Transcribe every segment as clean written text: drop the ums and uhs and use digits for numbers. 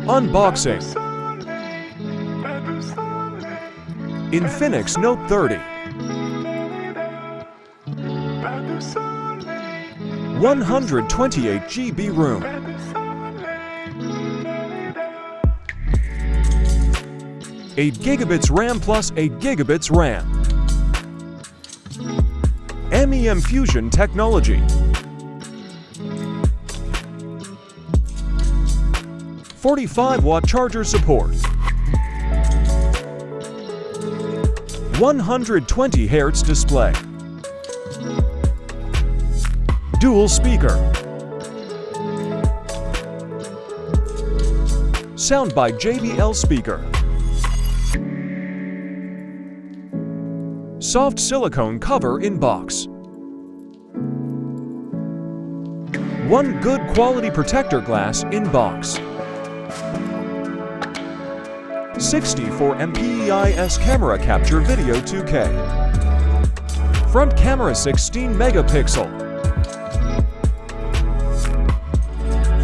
Unboxing. Infinix Note 30. 128 GB room. 8 gigabits RAM plus 8 gigabits RAM. MEM Fusion technology. 45-watt charger support. 120 Hz display. Dual speaker. Sound by JBL speaker. Soft silicone cover in box. One good quality protector glass in box. 64 MPEIS camera capture video 2K. Front camera 16 megapixel.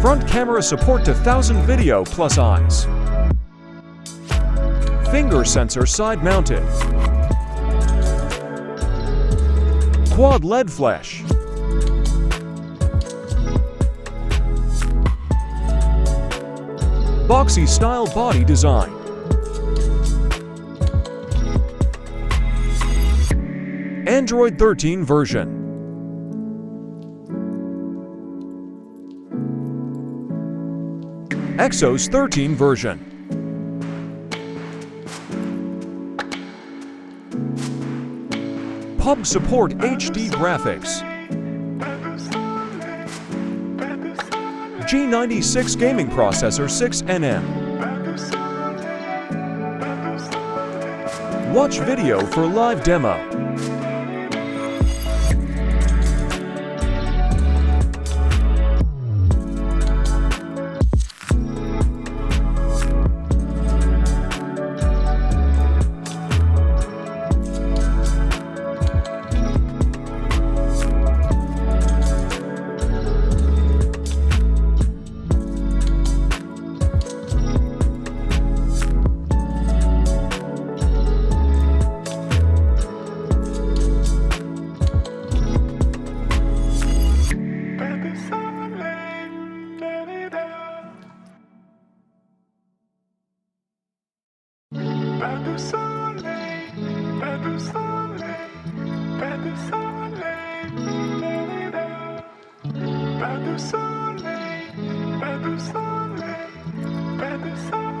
Front camera support to 1000 video plus eyes. Finger sensor side mounted. Quad LED flash. Boxy style body design. Android 13 version. Exos 13 version. Pub support HD graphics. G96 gaming processor 6nm. Watch video for live demo. Pas de soleil, pas de soleil, pas de soleil.